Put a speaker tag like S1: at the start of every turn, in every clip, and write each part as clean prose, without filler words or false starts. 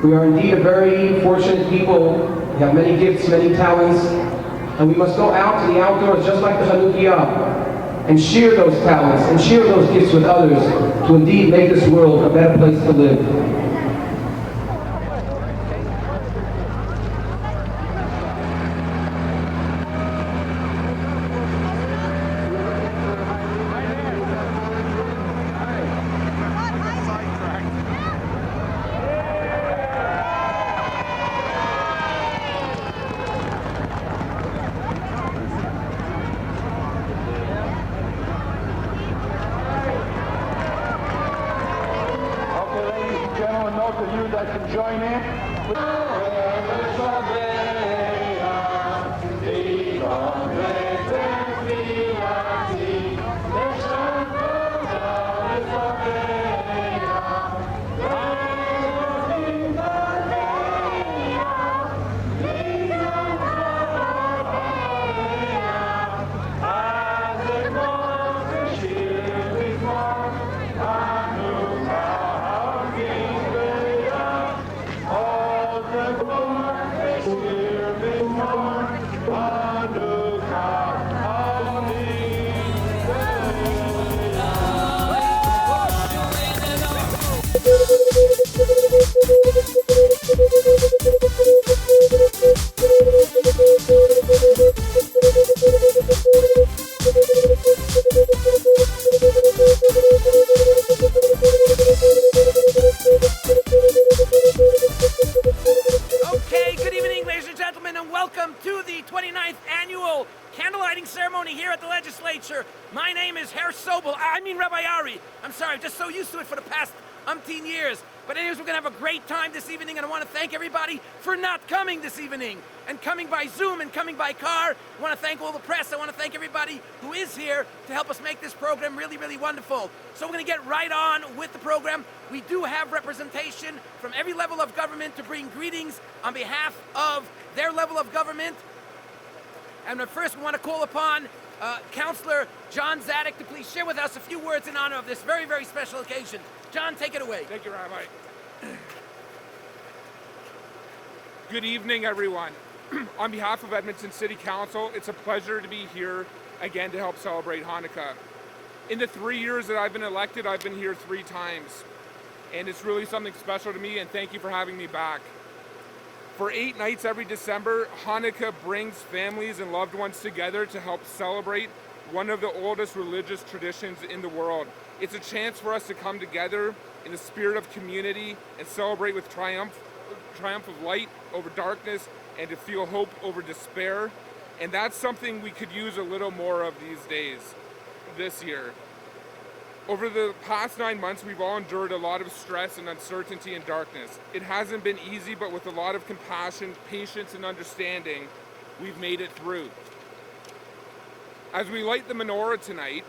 S1: We are indeed a very fortunate people. We have many gifts, many talents, and we must go out to the outdoors just like the Chanukiah and share those talents and share those gifts with others to indeed make this world a better place to live.
S2: Okay, good evening, ladies and gentlemen, and welcome to the 29th annual candlelighting ceremony here at the legislature. My name is Rabbi Ari. I'm sorry, I'm just so used to it for the past umpteen years. But anyways, we're gonna have a great time this evening, and I want to thank everybody for not coming this evening and coming by Zoom and coming by car. I want to thank all the press. I want to thank everybody who is here to help us make this program really, really wonderful. So we're gonna get right on with the program. We do have representation from every level of government to bring greetings on behalf of their level of government. And first, we want to call upon Councillor John Zadek to please share with us a few words in honor of this very, very special occasion. John, take it away.
S3: Thank you, Rabbi. Good evening, everyone. On behalf of Edmonton City Council, it's a pleasure to be here again to help celebrate Hanukkah. In the 3 years that I've been elected, I've been here 3 times. And it's really something special to me, and thank you for having me back. For 8 nights every December, Hanukkah brings families and loved ones together to help celebrate one of the oldest religious traditions in the world. It's a chance for us to come together in the spirit of community and celebrate with triumph of light over darkness and to feel hope over despair. And that's something we could use a little more of these days, this year. Over the past 9 months, we've all endured a lot of stress and uncertainty and darkness. It hasn't been easy, but with a lot of compassion, patience, and understanding, we've made it through. As we light the menorah tonight,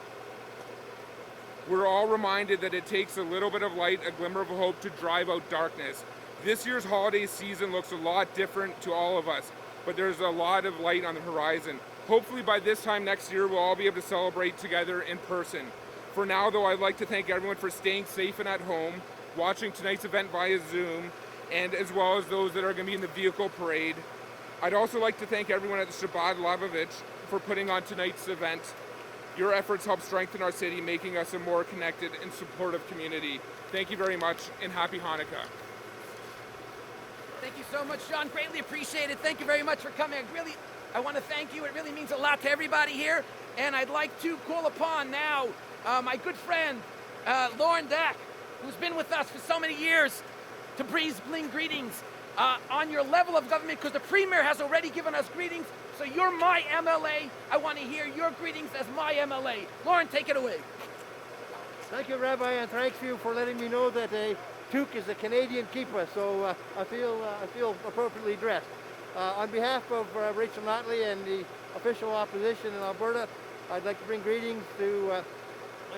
S3: we're all reminded that it takes a little bit of light, a glimmer of hope to drive out darkness. This year's holiday season looks a lot different to all of us, but there's a lot of light on the horizon. Hopefully by this time next year, we'll all be able to celebrate together in person. For now, though, I'd like to thank everyone for staying safe and at home, watching tonight's event via Zoom, and as well as those that are going to be in the vehicle parade. I'd also like to thank everyone at the Chabad Lubavitch for putting on tonight's event. Your efforts help strengthen our city, making us a more connected and supportive community. Thank you very much, and happy Hanukkah.
S2: Thank you so much, John. Greatly appreciate it. Thank you very much for coming. I want to thank you. It really means a lot to everybody here. And I'd like to call upon now my good friend, Lauren Dack, who's been with us for so many years, to bring greetings on your level of government, because the Premier has already given us greetings. So you're my MLA. I want to hear your greetings as my MLA. Lauren, take it away.
S4: Thank you, Rabbi, and thank you for letting me know that a toque is a Canadian kippah, so I feel appropriately dressed. On behalf of Rachel Notley and the official opposition in Alberta, I'd like to bring greetings to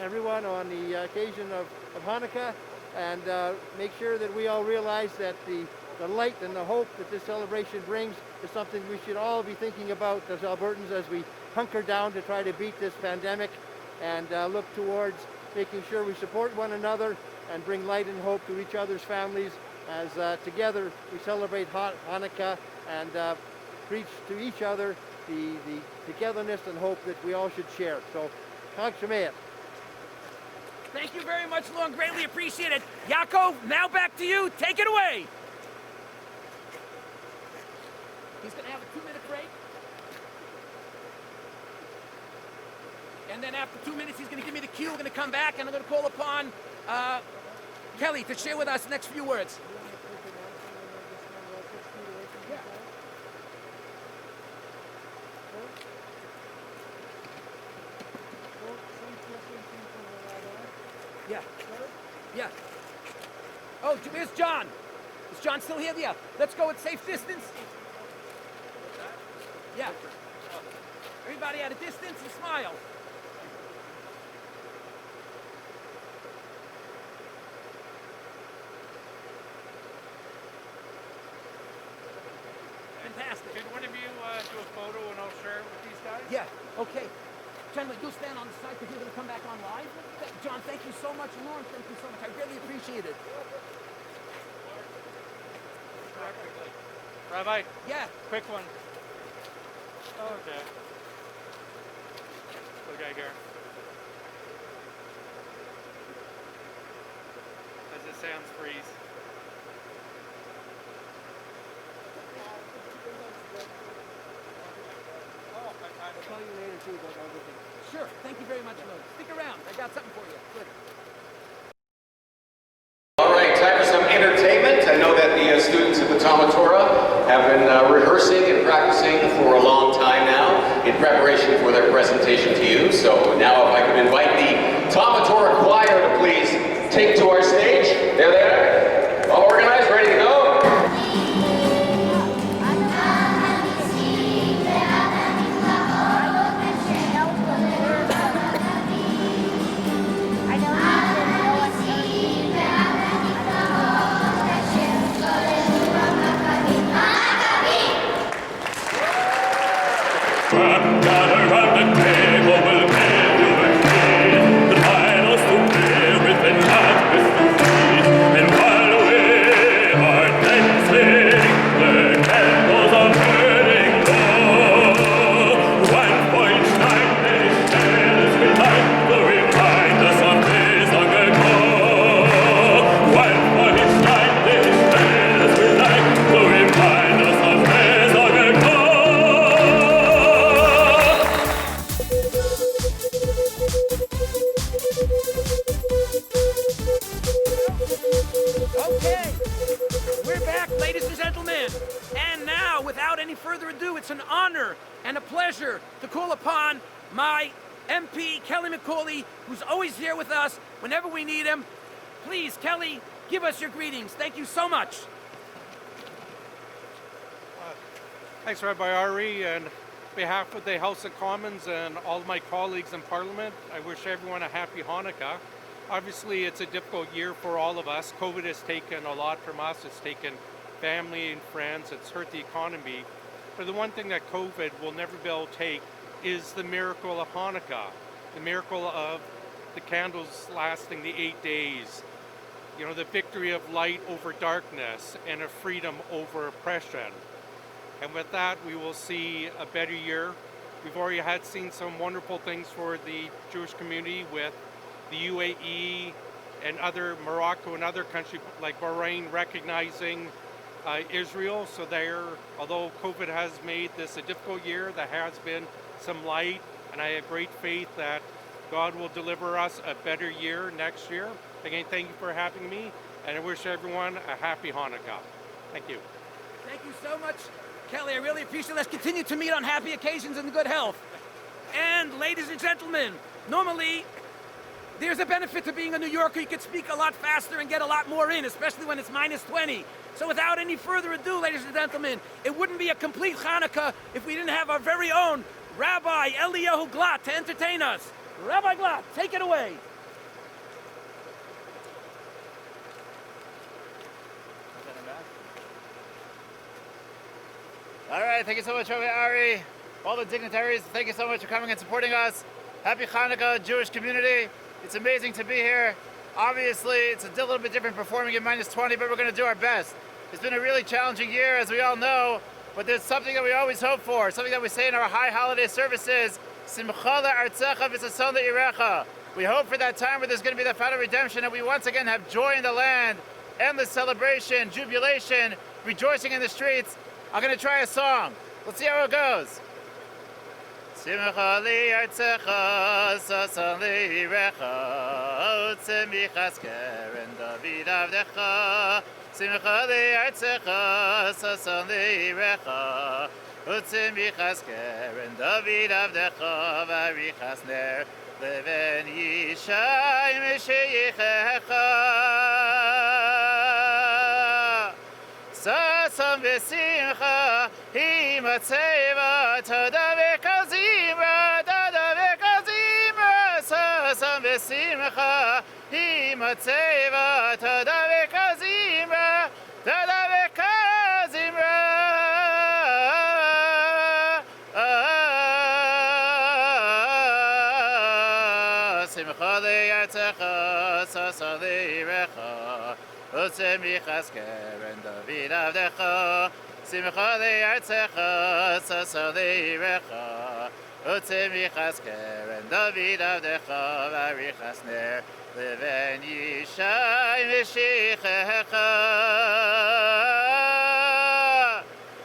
S4: everyone on the occasion of Hanukkah, and make sure that we all realize that the light and the hope that this celebration brings is something we should all be thinking about as Albertans as we hunker down to try to beat this pandemic, and look towards making sure we support one another and bring light and hope to each other's families as together we celebrate Hanukkah and preach to each other the togetherness and hope that we all should share. So, Chag Shemayach.
S2: Thank you very much, Lorne. Greatly appreciated. Yaakov, now back to you. Take it away. He's going to have a 2-minute break. And then after 2 minutes, he's going to give me the cue. We're going to come back, and I'm going to call upon Kelly to share with us the next few words. Yeah. Yeah. Oh, where's John? Is John still here? Yeah. Let's go at safe distance. Yeah. Everybody at a distance and smile. Fantastic.
S5: Can one of you do a photo and I'll share it with these guys?
S2: Yeah, okay. Gentlemen, you'll stand on the side because you're going to come back on live. John, thank you so much. Lauren, thank you so much. I really appreciate it.
S5: Rabbi,
S2: Yeah.
S5: quick one. Okay. Okay, here. As it sounds, freeze.
S4: I'll tell you later too about other things.
S2: Sure. Thank you very much, Lauren. Stick around. I got something for you. Good.
S6: All right, time for some entertainment. I know that the students at the Talmud Torah have been rehearsing and practicing for a long time now in preparation for their presentation to you. So now if I could invite the Talmud Torah choir to please take to our stage. There they are. All organized, ready to go.
S2: Okay, we're back, ladies and gentlemen. And now, without any further ado, it's an honor and a pleasure to call upon my MP, Kelly McCauley, who's always here with us whenever we need him. Please, Kelly, give us your greetings. Thank you so much.
S5: Thanks, Rabbi Ari, and on behalf of the House of Commons and all of my colleagues in Parliament, I wish everyone a happy Hanukkah. Obviously, it's a difficult year for all of us. COVID has taken a lot from us. It's taken family and friends. It's hurt the economy. But the one thing that COVID will never be able to take is the miracle of Hanukkah, the miracle of the candles lasting the 8 days, you know, the victory of light over darkness and of freedom over oppression. And with that, we will see a better year. We've already seen some wonderful things for the Jewish community with the UAE and Morocco and other countries like Bahrain recognizing Israel. So although COVID has made this a difficult year, there has been some light, and I have great faith that God will deliver us a better year next year. Again, thank you for having me, and I wish everyone a happy Hanukkah. Thank you.
S2: Thank you so much, Kelly. I really appreciate it. Let's continue to meet on happy occasions and good health. And ladies and gentlemen, normally there's a benefit to being a New Yorker. You could speak a lot faster and get a lot more in, especially when it's -20. So without any further ado, ladies and gentlemen, it wouldn't be a complete Hanukkah if we didn't have our very own Rabbi Eliyahu Glatt to entertain us. Rabbi Glatt, take it away.
S7: All right, thank you so much, Rabbi Ari. All the dignitaries, thank you so much for coming and supporting us. Happy Hanukkah, Jewish community. It's amazing to be here. Obviously, it's a little bit different performing at -20, but we're going to do our best. It's been a really challenging year, as we all know, but there's something that we always hope for, something that we say in our high holiday services, Simcha le'artzecha v'sason le'irecha. We hope for that time where there's going to be the final redemption and we once again have joy in the land, endless celebration, jubilation, rejoicing in the streets. I'm going to try a song. Let's see how it goes. Simcha le'artzecha sason le'irecha utzemichas keren David avdecha. Simcha le'artzecha sason le'irecha utzemichas keren David avdecha varichas ner leven yishai mesheyichecha sason v'simcha himatzeva tada v'kazimra sason v'simcha himatzeva tada v'kazimra simcha le'artzecha sason le'irecha utzemichas keren David avdecha. Simcha le'artzecha sason le'irecha utzemichas keren David avdecha varichas ner leven yishai meshichecha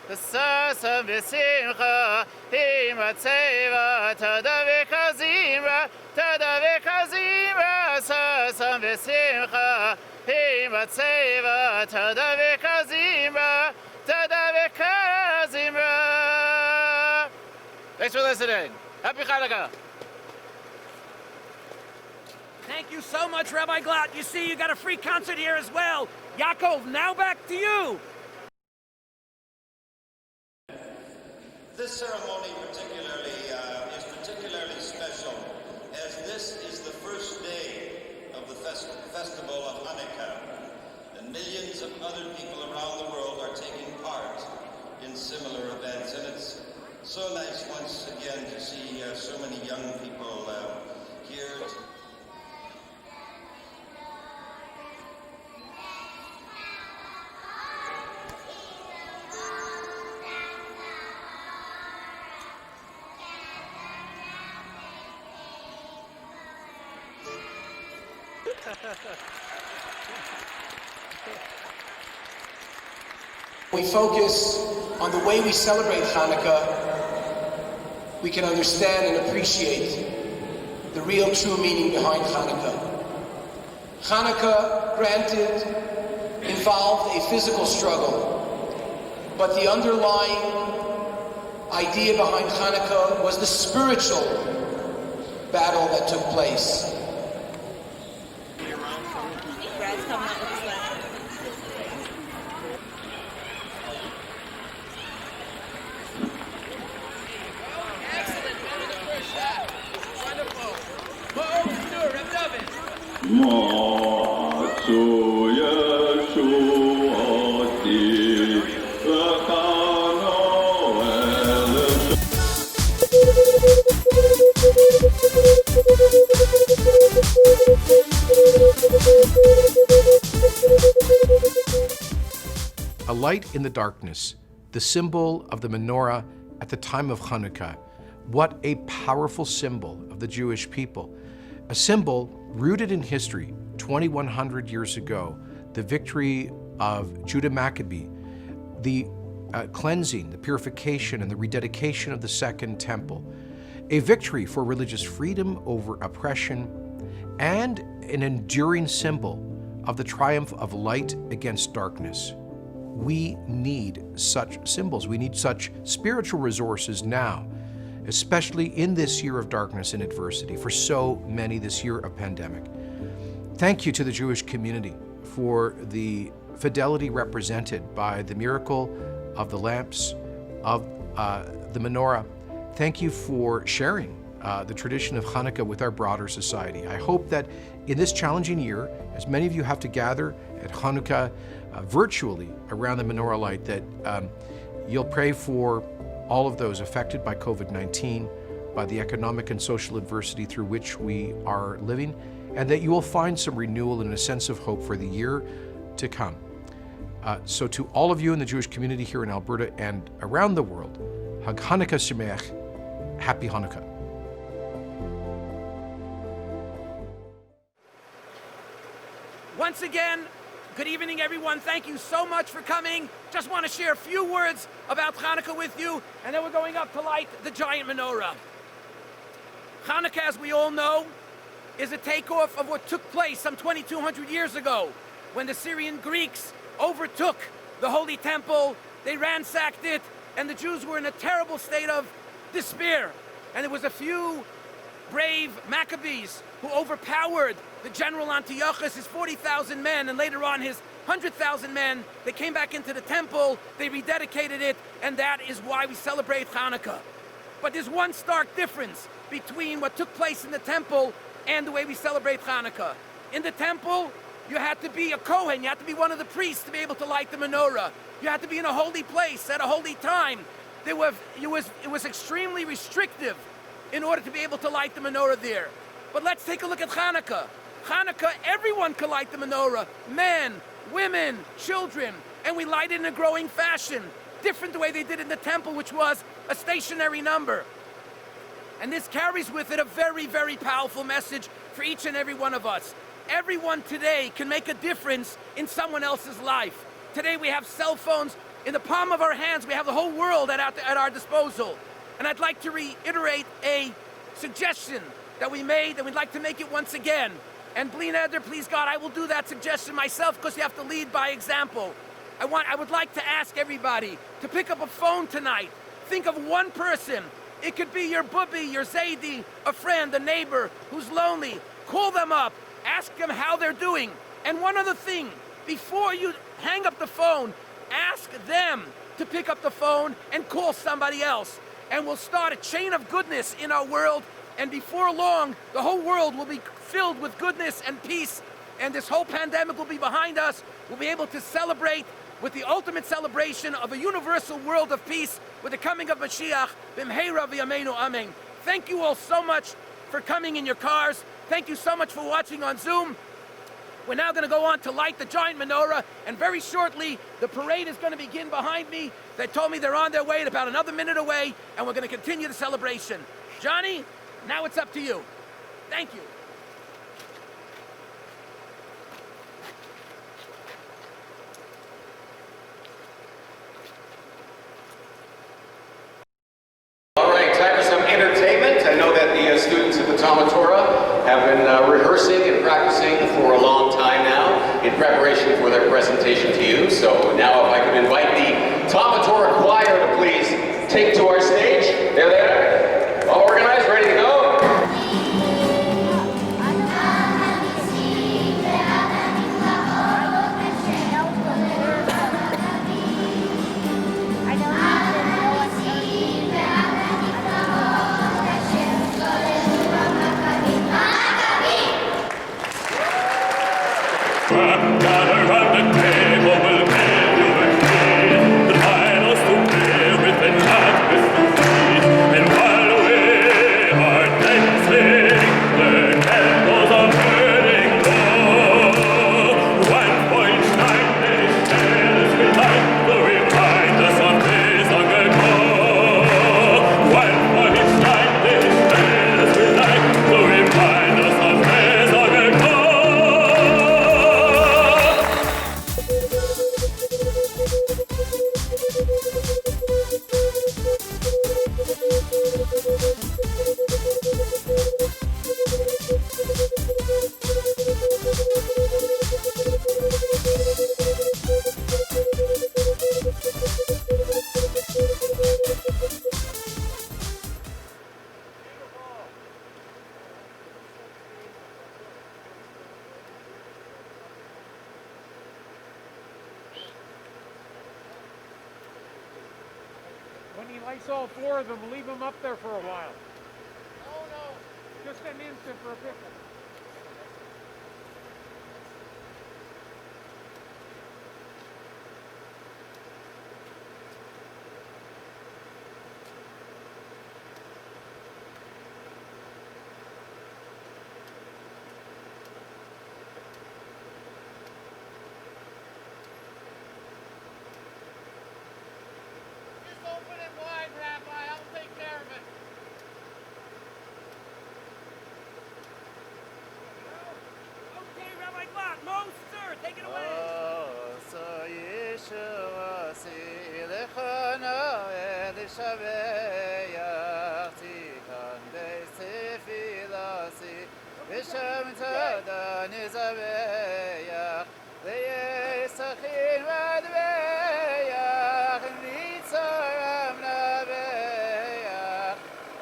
S7: sason v'simcha himatzeva tada v'kazimra sason v'simcha himatzeva tada v'kazimra. Thanks for listening. Happy Hanukkah.
S2: Thank you so much, Rabbi Glatt. You see, you got a free concert here as well. Yaakov, now back to you.
S8: This ceremony is particularly special, as this is the first day of the festival of Hanukkah, and millions of other people around the world are taking part in similar events. And it's so nice once again to see so many young people here.
S1: We focus on the way we celebrate Hanukkah, we can understand and appreciate the real true meaning behind Hanukkah. Hanukkah, granted, involved a physical struggle, but the underlying idea behind Hanukkah was the spiritual battle that took place.
S9: A light in the darkness, the symbol of the menorah at the time of Hanukkah. What a powerful symbol of the Jewish people. A symbol rooted in history, 2,100 years ago, the victory of Judah Maccabee, the cleansing, the purification, and the rededication of the Second Temple, a victory for religious freedom over oppression, and an enduring symbol of the triumph of light against darkness. We need such symbols. We need such spiritual resources now, especially in this year of darkness and adversity, for so many this year of pandemic. Thank you to the Jewish community for the fidelity represented by the miracle of the lamps, of the menorah. Thank you for sharing the tradition of Hanukkah with our broader society. I hope that in this challenging year, as many of you have to gather at Hanukkah virtually around the menorah light, that you'll pray for all of those affected by COVID-19, by the economic and social adversity through which we are living, and that you will find some renewal and a sense of hope for the year to come. So to all of you in the Jewish community here in Alberta and around the world, Hag Hanukkah Sameach, Happy Hanukkah.
S2: Once again, good evening, everyone. Thank you so much for coming. Just want to share a few words about Hanukkah with you, and then we're going up to light the giant menorah. Hanukkah, as we all know, is a takeoff of what took place some 2,200 years ago, when the Syrian Greeks overtook the Holy Temple, they ransacked it, and the Jews were in a terrible state of despair. And there was a few brave Maccabees who overpowered the general Antiochus, his 40,000 men, and later on his 100,000 men. They came back into the temple, they rededicated it, and that is why we celebrate Hanukkah. But there's one stark difference between what took place in the temple and the way we celebrate Hanukkah. In the temple, you had to be a Kohen, you had to be one of the priests to be able to light the menorah. You had to be in a holy place at a holy time. It was extremely restrictive in order to be able to light the menorah there. But let's take a look at Hanukkah. Hanukkah, everyone can light the menorah. Men, women, children. And we light it in a growing fashion. Different the way they did in the temple, which was a stationary number. And this carries with it a very, very powerful message for each and every one of us. Everyone today can make a difference in someone else's life. Today we have cell phones in the palm of our hands. We have the whole world at our disposal. And I'd like to reiterate a suggestion that we made, and we'd like to make it once again. And Bli Neder, please God, I will do that suggestion myself, because you have to lead by example. I would like to ask everybody to pick up a phone tonight. Think of one person. It could be your bubby, your zaidi, a friend, a neighbor who's lonely. Call them up. Ask them how they're doing. And one other thing, before you hang up the phone, ask them to pick up the phone and call somebody else. And we'll start a chain of goodness in our world, and before long, the whole world will be filled with goodness and peace, and this whole pandemic will be behind us. We'll be able to celebrate with the ultimate celebration of a universal world of peace with the coming of Mashiach. B'mheira v'yameinu amen. Thank you all so much for coming in your cars. Thank you so much for watching on Zoom. We're now going to go on to light the giant menorah, and very shortly, the parade is going to begin behind me. They told me they're on their way, about another minute away, and we're going to continue the celebration. Johnny, now it's up to you. Thank you.
S6: All right, time for some entertainment. I know that the students at the Talmud Torah have been rehearsing and practicing for a long time now in preparation for their presentation to you. So now if I could invite the Talmud Torah choir to please take to our stage. There they are. All organized, ready to go.
S10: Gather round the table, we'll give you a feast. The titles to everything that is to feast. And while we are dancing, the candles are burning low. One point nine days as we light the reminders of days long ago. 1.9 days as we light the reminders of days long ago.
S5: When he lights all four of them, leave them up there for a while. Oh no! Just an instant for a picture.
S7: Bisham Tada Nizabeya, Leisachin Wadbeya, Nitzaram Nabeya,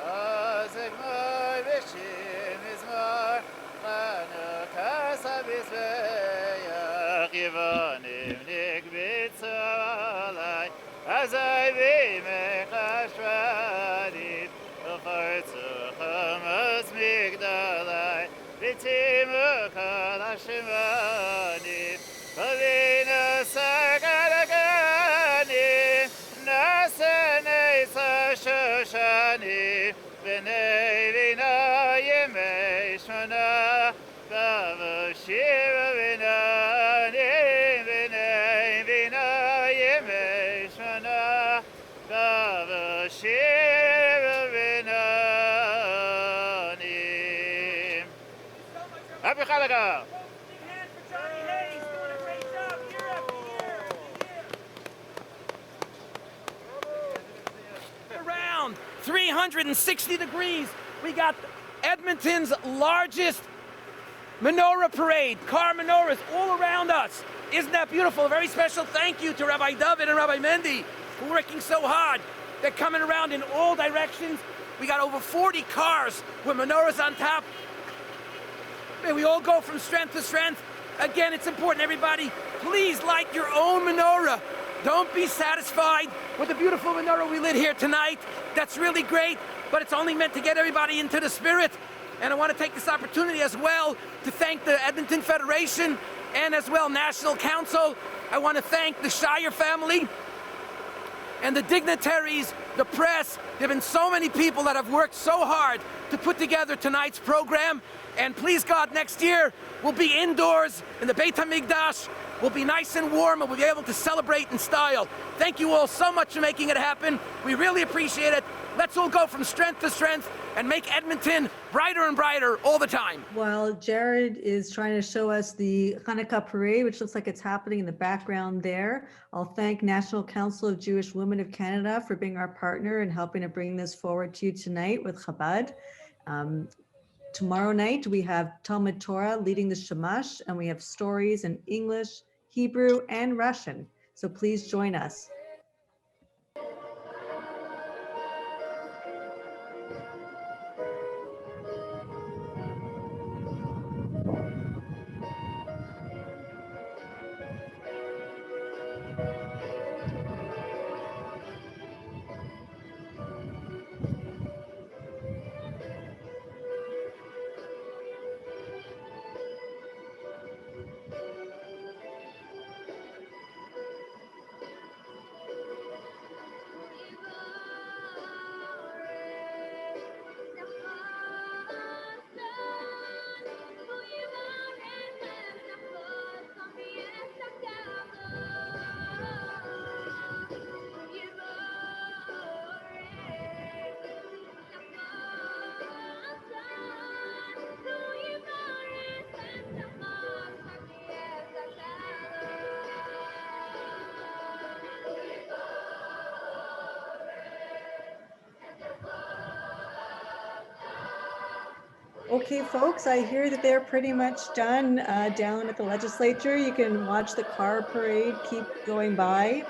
S7: Ozigmar Bishim Izmar, Chanukah Bizbeya, Givanim Nikbitzalai, Azai Bimekashradit, Ufhartzucham Az Migdalai, Vitimukal Hashimani, Pavina Sagadagani, Nasanei Sashoshani, B'nei Vina Yemei Shana, Bavashira Vinani, B'nei Vina Yemei Shana, Bavashira Vinani. Happy Hanukkah!
S2: Big hand for Johnny Hayes, doing a great job year after year. Around 360 degrees, we got Edmonton's largest menorah parade, car menorahs all around us. Isn't that beautiful? A very special thank you to Rabbi David and Rabbi Mendy for working so hard. They're coming around in all directions. We got over 40 cars with menorahs on top. May we all go from strength to strength. Again, it's important, everybody, please light your own menorah. Don't be satisfied with the beautiful menorah we lit here tonight. That's really great, but it's only meant to get everybody into the spirit. And I want to take this opportunity as well to thank the Edmonton Federation and as well National Council. I want to thank the Shire family and the dignitaries, the press. There have been so many people that have worked so hard to put together tonight's program. And please God, next year we'll be indoors in the Beit HaMikdash. We'll be nice and warm and we'll be able to celebrate in style. Thank you all so much for making it happen. We really appreciate it. Let's all go from strength to strength and make Edmonton brighter and brighter all the time.
S11: While Jared is trying to show us the Hanukkah parade, which looks like it's happening in the background there, I'll thank National Council of Jewish Women of Canada for being our partner and helping to bring this forward to you tonight with Chabad. Tomorrow night, we have Talmud Torah leading the Shamash, and we have stories in English, Hebrew, and Russian. So please join us. Okay, folks, I hear that they're pretty much done down at the legislature. You can watch the car parade keep going by.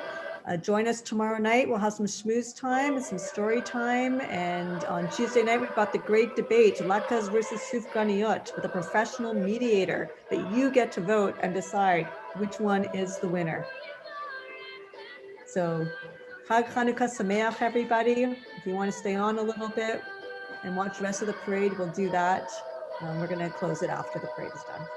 S11: Join us tomorrow night. We'll have some schmooze time and some story time. And on Tuesday night, we've got the great debate, Lakas versus Sufganiyot, with a professional mediator that you get to vote and decide which one is the winner. So, Chag Chanukah Sameach, everybody. If you want to stay on a little bit and watch the rest of the parade, we'll do that. We're going to close it after the parade is done.